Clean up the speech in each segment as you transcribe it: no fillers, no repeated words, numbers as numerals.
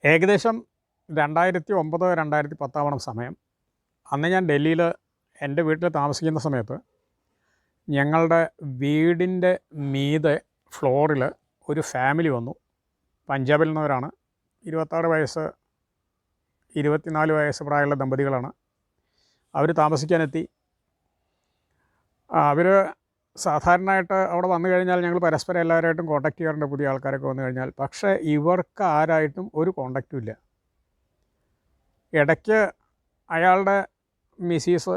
ഏകദേശം 2009 2010 സമയം. അന്ന് ഞാൻ ഡൽഹിയിൽ എൻ്റെ വീട്ടിൽ താമസിക്കുന്ന സമയത്ത് ഞങ്ങളുടെ വീടിൻ്റെ മീതെ ഫ്ലോറിൽ ഒരു ഫാമിലി വന്നു. പഞ്ചാബിൽ നിന്നവരാണ്. 26 വയസ്സ് 24 വയസ്സ് പ്രായമുള്ള ദമ്പതികളാണ്. അവർ താമസിക്കാനെത്തി. അവർ സാധാരണയായിട്ട് അവിടെ വന്നു കഴിഞ്ഞാൽ ഞങ്ങൾ പരസ്പരം എല്ലാവരുമായിട്ടും കോൺടാക്റ്റ് ചെയ്യാറുണ്ട്, പുതിയ ആൾക്കാരൊക്കെ വന്നു കഴിഞ്ഞാൽ. പക്ഷേ ഇവർക്ക് ആരായിട്ടും ഒരു കോൺടാക്റ്റും ഇല്ല. ഇടയ്ക്ക് അയാളുടെ മിസ്സീസ്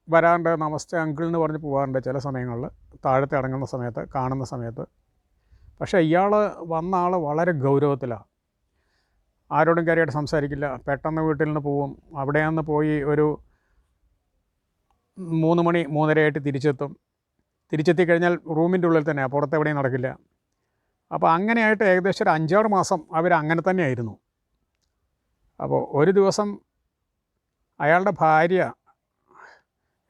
വരാറുണ്ട്, നമസ്തേ അങ്കിൾ എന്ന് പറഞ്ഞ് പോകാറുണ്ട് ചില സമയങ്ങളിൽ, താഴത്തെ ഇറങ്ങുന്ന സമയത്ത്, കാണുന്ന സമയത്ത്. പക്ഷേ ഇയാൾ വന്ന ആൾ വളരെ ഗൗരവത്തിലാണ്. ആരോടും കാര്യമായിട്ട് സംസാരിക്കില്ല. പെട്ടെന്ന് വീട്ടിൽ നിന്ന് പോവും. അവിടെ നിന്ന് പോയി ഒരു 3 മണി 3:30 തിരിച്ചെത്തും. തിരിച്ചെത്തി കഴിഞ്ഞാൽ റൂമിൻ്റെ ഉള്ളിൽ തന്നെ, പുറത്തെവിടെയും നടക്കില്ല. അപ്പോൾ അങ്ങനെയായിട്ട് ഏകദേശം ഒരു 5-6 മാസം അവർ അങ്ങനെ തന്നെയായിരുന്നു. അപ്പോൾ ഒരു ദിവസം അയാളുടെ ഭാര്യ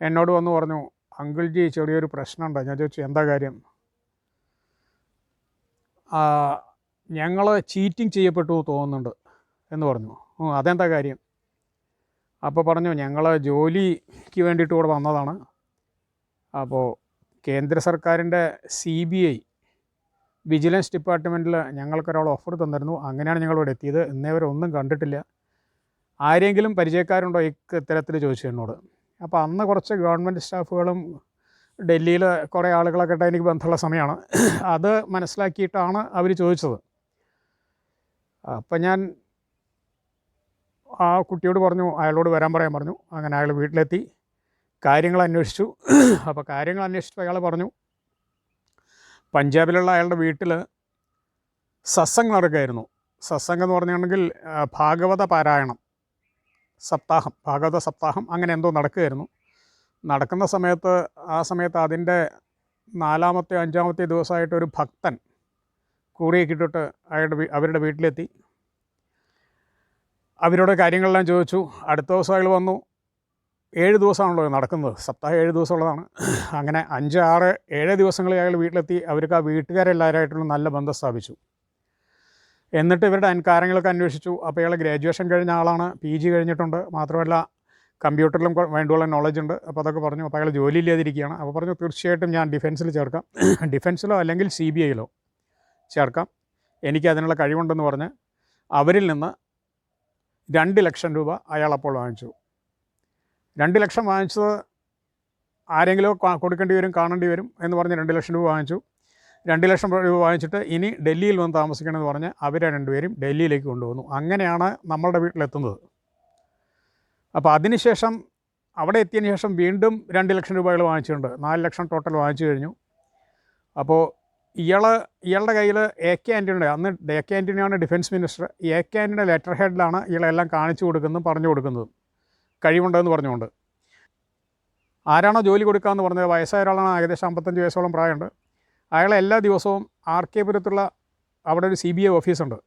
എന്നോട് വന്ന് പറഞ്ഞു, അങ്കിൾജി ചെറിയൊരു പ്രശ്നമുണ്ട്. ഞാൻ ചോദിച്ചു എന്താ കാര്യം? ഞങ്ങൾ ചീറ്റിംഗ് ചെയ്യപ്പെട്ടു തോന്നുന്നുണ്ട് എന്ന് പറഞ്ഞു. അതെന്താ കാര്യം? അപ്പോൾ പറഞ്ഞു, ഞങ്ങൾ ജോലിക്ക് വേണ്ടിയിട്ട് ഇവിടെ വന്നതാണ്. അപ്പോൾ കേന്ദ്ര സർക്കാരിൻ്റെ CBI വിജിലൻസ് ഡിപ്പാർട്ട്മെൻറ്റിൽ ഞങ്ങൾക്കൊരാൾ ഓഫർ തന്നിരുന്നു. അങ്ങനെയാണ് ഞങ്ങളിവിടെ എത്തിയത്. ഇന്നേവരെ ഒന്നും കണ്ടിട്ടില്ല. ആരെങ്കിലും പരിചയക്കാരുണ്ടോ ഇത്തരത്തിൽ ചോദിച്ചു എന്നോട്. അപ്പോൾ അന്ന് കുറച്ച് ഗവൺമെൻറ് സ്റ്റാഫുകളും ഡൽഹിയിൽ കുറേ ആളുകളൊക്കെ ആയിട്ട് എനിക്ക് ബന്ധമുള്ള സമയമാണ്. അത് മനസ്സിലാക്കിയിട്ടാണ് അവർ ചോദിച്ചത്. അപ്പം ഞാൻ ആ കുട്ടിയോട് പറഞ്ഞു, അയാളോട് വരാൻ പറയാൻ പറഞ്ഞു. അങ്ങനെ അയാൾ വീട്ടിലെത്തി കാര്യങ്ങൾ അന്വേഷിച്ചു. അപ്പോൾ കാര്യങ്ങൾ അന്വേഷിച്ചപ്പോൾ അയാൾ പറഞ്ഞു, പഞ്ചാബിലുള്ള അയാളുടെ വീട്ടിൽ സത്സംഗ് നടക്കുകയായിരുന്നു. സത്സംഗം എന്ന് പറഞ്ഞിട്ടുണ്ടെങ്കിൽ ഭാഗവത പാരായണം, സപ്താഹം, ഭാഗവത സപ്താഹം അങ്ങനെ എന്തോ നടക്കുകയായിരുന്നു. നടക്കുന്ന സമയത്ത് ആ സമയത്ത് അതിൻ്റെ 4-ാമത്തെ 5-ാമത്തെ ദിവസമായിട്ട് ഒരു ഭക്തൻ കൂറിയൊക്കെ ഇട്ടിട്ട് അവരുടെ വീട്ടിലെത്തി. അവരോട് കാര്യങ്ങളെല്ലാം ചോദിച്ചു. അടുത്ത ദിവസം അയാൾ വന്നു. 7 ദിവസമാണല്ലോ നടക്കുന്നത്, സപ്താഹം 7 ദിവസമുള്ളതാണ്. അങ്ങനെ 5, 6, 7 ദിവസങ്ങളിൽ അയാൾ വീട്ടിലെത്തി. അവർക്ക് ആ വീട്ടുകാരെല്ലാവരായിട്ടുള്ള നല്ല ബന്ധം സ്ഥാപിച്ചു. എന്നിട്ട് ഇവരുടെ കാര്യങ്ങളൊക്കെ അന്വേഷിച്ചു. അപ്പോൾ അയാൾ ഗ്രാജുവേഷൻ കഴിഞ്ഞ ആളാണ്, PG കഴിഞ്ഞിട്ടുണ്ട്. മാത്രമല്ല കമ്പ്യൂട്ടറിലും വേണ്ടുള്ള നോളജ് ഉണ്ട്. അപ്പോൾ അതൊക്കെ പറഞ്ഞു. അപ്പോൾ അയാൾ ജോലി ഇല്ലാതിരിക്കുകയാണ്. അപ്പോൾ പറഞ്ഞു, തീർച്ചയായിട്ടും ഞാൻ ഡിഫൻസിൽ ചേർക്കാം, ഡിഫൻസിലോ അല്ലെങ്കിൽ CBIയിലോ ചേർക്കാം, എനിക്ക് അതിനുള്ള കഴിവുണ്ടെന്ന് പറഞ്ഞ് അവരിൽ നിന്ന് 2 ലക്ഷം രൂപ അയാൾ അപ്പോൾ വാങ്ങിച്ചു. 2 ലക്ഷം വാങ്ങിച്ചത് ആരെങ്കിലും കൊടുക്കേണ്ടി വരും, കാണേണ്ടി വരും എന്ന് പറഞ്ഞ് 2 ലക്ഷം രൂപ വാങ്ങിച്ചു. 2 ലക്ഷം രൂപ വാങ്ങിച്ചിട്ട് ഇനി ഡൽഹിയിൽ വന്ന് താമസിക്കണമെന്ന് പറഞ്ഞ് അവരെ രണ്ടുപേരും ഡൽഹിയിലേക്ക് കൊണ്ടുവന്നു. അങ്ങനെയാണ് നമ്മളുടെ വീട്ടിലെത്തുന്നത്. അപ്പോൾ അതിനുശേഷം അവിടെ എത്തിയതിന് ശേഷം വീണ്ടും 2 ലക്ഷം രൂപകൾ വാങ്ങിച്ചിട്ടുണ്ട്. 4 ലക്ഷം ടോട്ടൽ വാങ്ങിച്ചു കഴിഞ്ഞു. അപ്പോൾ ഇയാളുടെ കയ്യിൽ AK ആൻ്റണിയുടെ, അന്ന് AK ആൻ്റണിയാണ് ഡിഫൻസ് മിനിസ്റ്റർ, AK ആൻ്റണിയുടെ ലെറ്റർ ഹെഡിലാണ് ഇയാളെല്ലാം കാണിച്ചു കൊടുക്കുന്നതും പറഞ്ഞു കൊടുക്കുന്നതും, കഴിവുണ്ടെന്ന് പറഞ്ഞുകൊണ്ട്. ആരാണോ ജോലി കൊടുക്കാമെന്ന് പറഞ്ഞത് വയസ്സായ ഒരാളാണ്, ഏകദേശം 55 വയസ്സോളം പ്രായമുണ്ട്. അയാളെ എല്ലാ ദിവസവും RK പുരത്തുള്ള അവിടെ ഒരു CBI ഓഫീസുണ്ട്,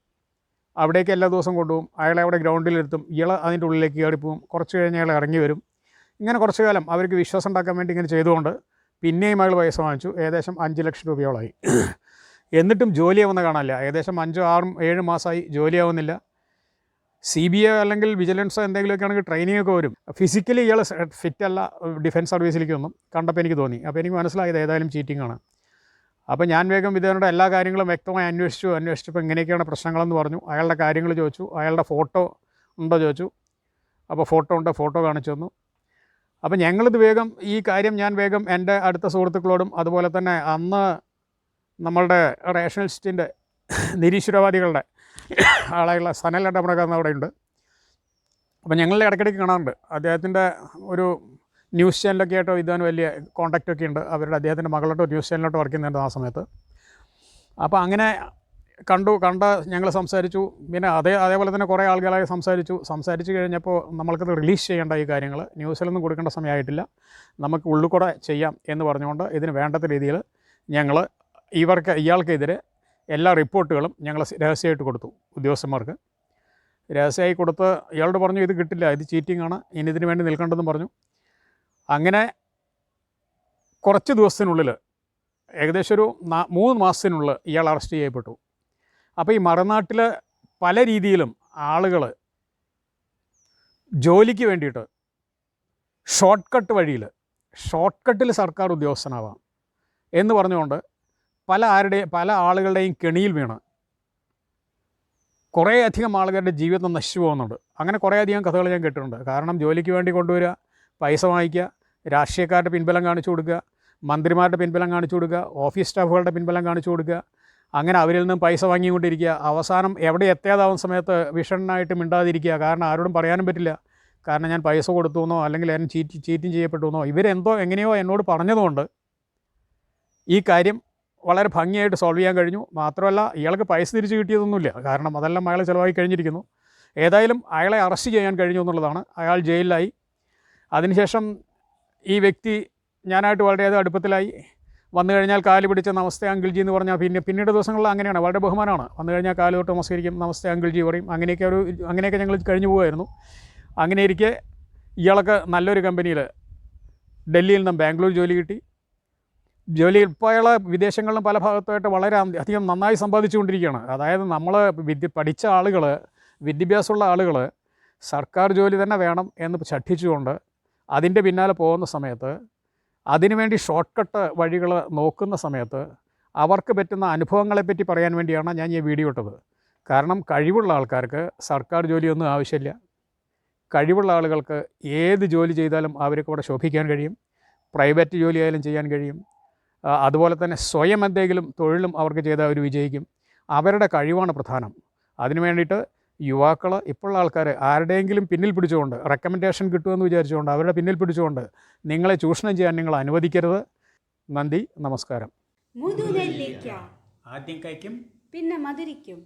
അവിടേക്ക് എല്ലാ ദിവസവും കൊണ്ടുപോകും. അയാളെ അവിടെ ഗ്രൗണ്ടിലെടുത്തും. ഇയാൾ അതിൻ്റെ ഉള്ളിലേക്ക് കയറിപ്പോവും. കുറച്ച് കഴിഞ്ഞ് അയാൾ ഇറങ്ങി വരും. ഇങ്ങനെ കുറച്ച് കാലം അവർക്ക് വിശ്വാസം ഉണ്ടാക്കാൻ വേണ്ടി ഇങ്ങനെ ചെയ്തുകൊണ്ട് പിന്നെയും അയാൾ പൈസ വാങ്ങിച്ചു. ഏകദേശം 5 ലക്ഷം രൂപയോളമായി. എന്നിട്ടും ജോലിയാവുന്ന കാണാനില്ല. ഏകദേശം 5, 6, 7 മാസമായി ജോലിയാവുന്നില്ല. CBI അല്ലെങ്കിൽ വിജിലൻസ് എന്തെങ്കിലുമൊക്കെ ആണെങ്കിൽ ട്രെയിനിങ് ഒക്കെ വരും. ഫിസിക്കലി ഇയാൾ ഫിറ്റല്ല ഡിഫൻസ് സർവീസിലേക്കൊന്നും. കണ്ടപ്പോൾ എനിക്ക് തോന്നി. അപ്പോൾ എനിക്ക് മനസ്സിലായത് ഏതായാലും ചീറ്റിംഗ് ആണ്. അപ്പോൾ ഞാൻ വേഗം ഇതിനുള്ള എല്ലാ കാര്യങ്ങളും വ്യക്തമായി അന്വേഷിച്ചപ്പോൾ ഇങ്ങനെയൊക്കെയാണ് പ്രശ്നങ്ങളെന്ന് പറഞ്ഞു. അയാളുടെ കാര്യങ്ങൾ ചോദിച്ചു. അയാളുടെ ഫോട്ടോ ഉണ്ടോ ചോദിച്ചു. അപ്പോൾ ഫോട്ടോ ഉണ്ട്, ഫോട്ടോ കാണിച്ചു തന്നു. അപ്പോൾ ഞങ്ങളിത് വേഗം ഈ കാര്യം ഞാൻ വേഗം എൻ്റെ അടുത്ത സുഹൃത്തുക്കളോടും, അതുപോലെ തന്നെ അന്ന് നമ്മളുടെ റേഷണലിസ്റ്റിൻ്റെ നിരീശ്വരവാദികളുടെ ആളായുള്ള സനൽ ഇടപെടൽ അവിടെ ഉണ്ട്. അപ്പോൾ ഞങ്ങളുടെ ഇടയ്ക്കിടയ്ക്ക് കാണാറുണ്ട്. അദ്ദേഹത്തിൻ്റെ ഒരു ന്യൂസ് ചാനലൊക്കെ ആയിട്ടോ ഇതാണ് വലിയ കോൺടാക്റ്റൊക്കെ ഉണ്ട്. അദ്ദേഹത്തിൻ്റെ മകളോട്ടോ ന്യൂസ് ചാനലിലോട്ട് വർക്ക് ചെയ്യുന്നുണ്ട് ആ സമയത്ത്. അപ്പോൾ അങ്ങനെ കണ്ട് ഞങ്ങൾ സംസാരിച്ചു. പിന്നെ അതേപോലെ തന്നെ കുറേ ആളുകളായി സംസാരിച്ച് കഴിഞ്ഞപ്പോൾ നമ്മൾക്കത് റിലീസ് ചെയ്യേണ്ട ഈ കാര്യങ്ങൾ ന്യൂസിലൊന്നും കൊടുക്കേണ്ട സമയമായിട്ടില്ല, നമുക്ക് ഉള്ളിൽ കൂടെ ചെയ്യാം എന്ന് പറഞ്ഞുകൊണ്ട് ഇതിന് വേണ്ടത്ത രീതിയിൽ ഞങ്ങൾ ഇയാൾക്കെതിരെ എല്ലാ റിപ്പോർട്ടുകളും ഞങ്ങൾ രഹസ്യമായിട്ട് കൊടുത്തു. ഉദ്യോഗസ്ഥന്മാർക്ക് രഹസ്യമായി കൊടുത്ത് ഇയാളോട് പറഞ്ഞു, ഇത് കിട്ടില്ല, ഇത് ചീറ്റിംഗ് ആണ്, ഇനി ഇതിന് വേണ്ടി നിൽക്കേണ്ടതെന്ന് പറഞ്ഞു. അങ്ങനെ കുറച്ച് ദിവസത്തിനുള്ളിൽ, ഏകദേശം ഒരു 3 മാസത്തിനുള്ളിൽ ഇയാൾ അറസ്റ്റ് ചെയ്യപ്പെട്ടു. അപ്പോൾ ഈ മറുനാട്ടിൽ പല രീതിയിലും ആളുകൾ ജോലിക്ക് വേണ്ടിയിട്ട് ഷോർട്ട് കട്ടിൽ സർക്കാർ ഉദ്യോഗസ്ഥനാവാം എന്ന് പറഞ്ഞുകൊണ്ട് പല ആളുകളുടെയും കെണിയിൽ വീണ് കുറേയധികം ആളുകളുടെ ജീവിതം നശിച്ചു പോകുന്നുണ്ട്. അങ്ങനെ കുറേയധികം കഥകൾ ഞാൻ കേട്ടിട്ടുണ്ട്. കാരണം ജോലിക്ക് വേണ്ടി കൊണ്ടുവരിക, പൈസ വാങ്ങിക്കുക, രാഷ്ട്രീയക്കാരുടെ പിൻബലം കാണിച്ചു കൊടുക്കുക, മന്ത്രിമാരുടെ പിൻബലം കാണിച്ചു കൊടുക്കുക, ഓഫീസ് സ്റ്റാഫുകളുടെ പിൻബലം കാണിച്ചു കൊടുക്കുക, അങ്ങനെ അവരിൽ നിന്നും പൈസ വാങ്ങിക്കൊണ്ടിരിക്കുക. അവസാനം എവിടെ എത്തിയതാവുന്ന സമയത്ത് വിഷണ്ണായിട്ട് മിണ്ടാതിരിക്കുക. കാരണം ആരോടും പറയാനും പറ്റില്ല. കാരണം ഞാൻ പൈസ കൊടുത്തു എന്നോ അല്ലെങ്കിൽ എന്നെ ചീറ്റിങ് ചെയ്യപ്പെട്ടു എന്നോ എങ്ങനെയോ എന്നോട് പറഞ്ഞതുകൊണ്ട് ഈ കാര്യം വളരെ ഭംഗിയായിട്ട് സോൾവ് ചെയ്യാൻ കഴിഞ്ഞു. മാത്രമല്ല ഇയാൾക്ക് പൈസ തിരിച്ച് കിട്ടിയതൊന്നുമില്ല. കാരണം അതെല്ലാം അയാൾ ചിലവായി കഴിഞ്ഞിരിക്കുന്നു. ഏതായാലും അയാളെ അറസ്റ്റ് ചെയ്യാൻ കഴിഞ്ഞു എന്നുള്ളതാണ്. അയാൾ ജയിലിലായി. അതിനുശേഷം ഈ വ്യക്തി ഞാനായിട്ട് വളരെയധികം അടുപ്പത്തിലായി. വന്നു കഴിഞ്ഞാൽ കാല് പിടിച്ച് നമസ്തേ അങ്കിൾജി എന്ന് പറഞ്ഞാൽ പിന്നീട് ദിവസങ്ങളിൽ അങ്ങനെയാണ്, വളരെ ബഹുമാനമാണ്. വന്നു കഴിഞ്ഞാൽ കാല് തൊട്ട് നമസ്കരിക്കും, നമസ്തേ അങ്കിൾജി പറയും. അങ്ങനെയൊക്കെ ഞങ്ങൾ കഴിഞ്ഞു പോകുമായിരുന്നു. അങ്ങനെ ഇരിക്കെ ഇയാൾക്ക് നല്ലൊരു കമ്പനിയിൽ ഡൽഹിയിൽ നിന്നും ബാംഗ്ലൂർ ജോലി കിട്ടി. ഇപ്പോൾ അയാൾ വിദേശങ്ങളിലും പല ഭാഗത്തായിട്ട് വളരെ അധികം നന്നായി സമ്പാദിച്ചുകൊണ്ടിരിക്കുകയാണ്. അതായത് നമ്മൾ പഠിച്ച ആളുകൾ, വിദ്യാഭ്യാസമുള്ള ആളുകൾ സർക്കാർ ജോലി തന്നെ വേണം എന്ന് ശഠിച്ചുകൊണ്ട് അതിൻ്റെ പിന്നാലെ പോകുന്ന സമയത്ത്, അതിനുവേണ്ടി ഷോർട്ട് കട്ട് വഴികൾ നോക്കുന്ന സമയത്ത് അവർക്ക് പറ്റുന്ന അനുഭവങ്ങളെപ്പറ്റി പറയാൻ വേണ്ടിയാണ് ഞാൻ ഈ വീഡിയോ ഇട്ടത്. കാരണം കഴിവുള്ള ആൾക്കാർക്ക് സർക്കാർ ജോലിയൊന്നും ആവശ്യമില്ല. കഴിവുള്ള ആളുകൾക്ക് ഏത് ജോലി ചെയ്താലും അവർക്ക് അവിടെ ശോഭിക്കാൻ കഴിയും. പ്രൈവറ്റ് ജോലി ആയാലും ചെയ്യാൻ കഴിയും. അതുപോലെ തന്നെ സ്വയം എന്തെങ്കിലും തൊഴിലും അവർക്ക് ചെയ്താൽ അവർ വിജയിക്കും. അവരുടെ കഴിവാണ് പ്രധാനം. അതിനു വേണ്ടിയിട്ട് യുവാക്കൾ, ഇപ്പോഴുള്ള ആൾക്കാർ ആരുടെയെങ്കിലും പിന്നിൽ പിടിച്ചുകൊണ്ട്, റെക്കമെൻഡേഷൻ കിട്ടുമെന്ന് വിചാരിച്ചുകൊണ്ട്, അവരുടെ പിന്നിൽ പിടിച്ചുകൊണ്ട് നിങ്ങളെ ചൂഷണം ചെയ്യാൻ നിങ്ങൾ അനുവദിക്കരുത്. നന്ദി, നമസ്കാരം. ആദ്യം കഴിക്കും, പിന്നെ മധുരിക്കും.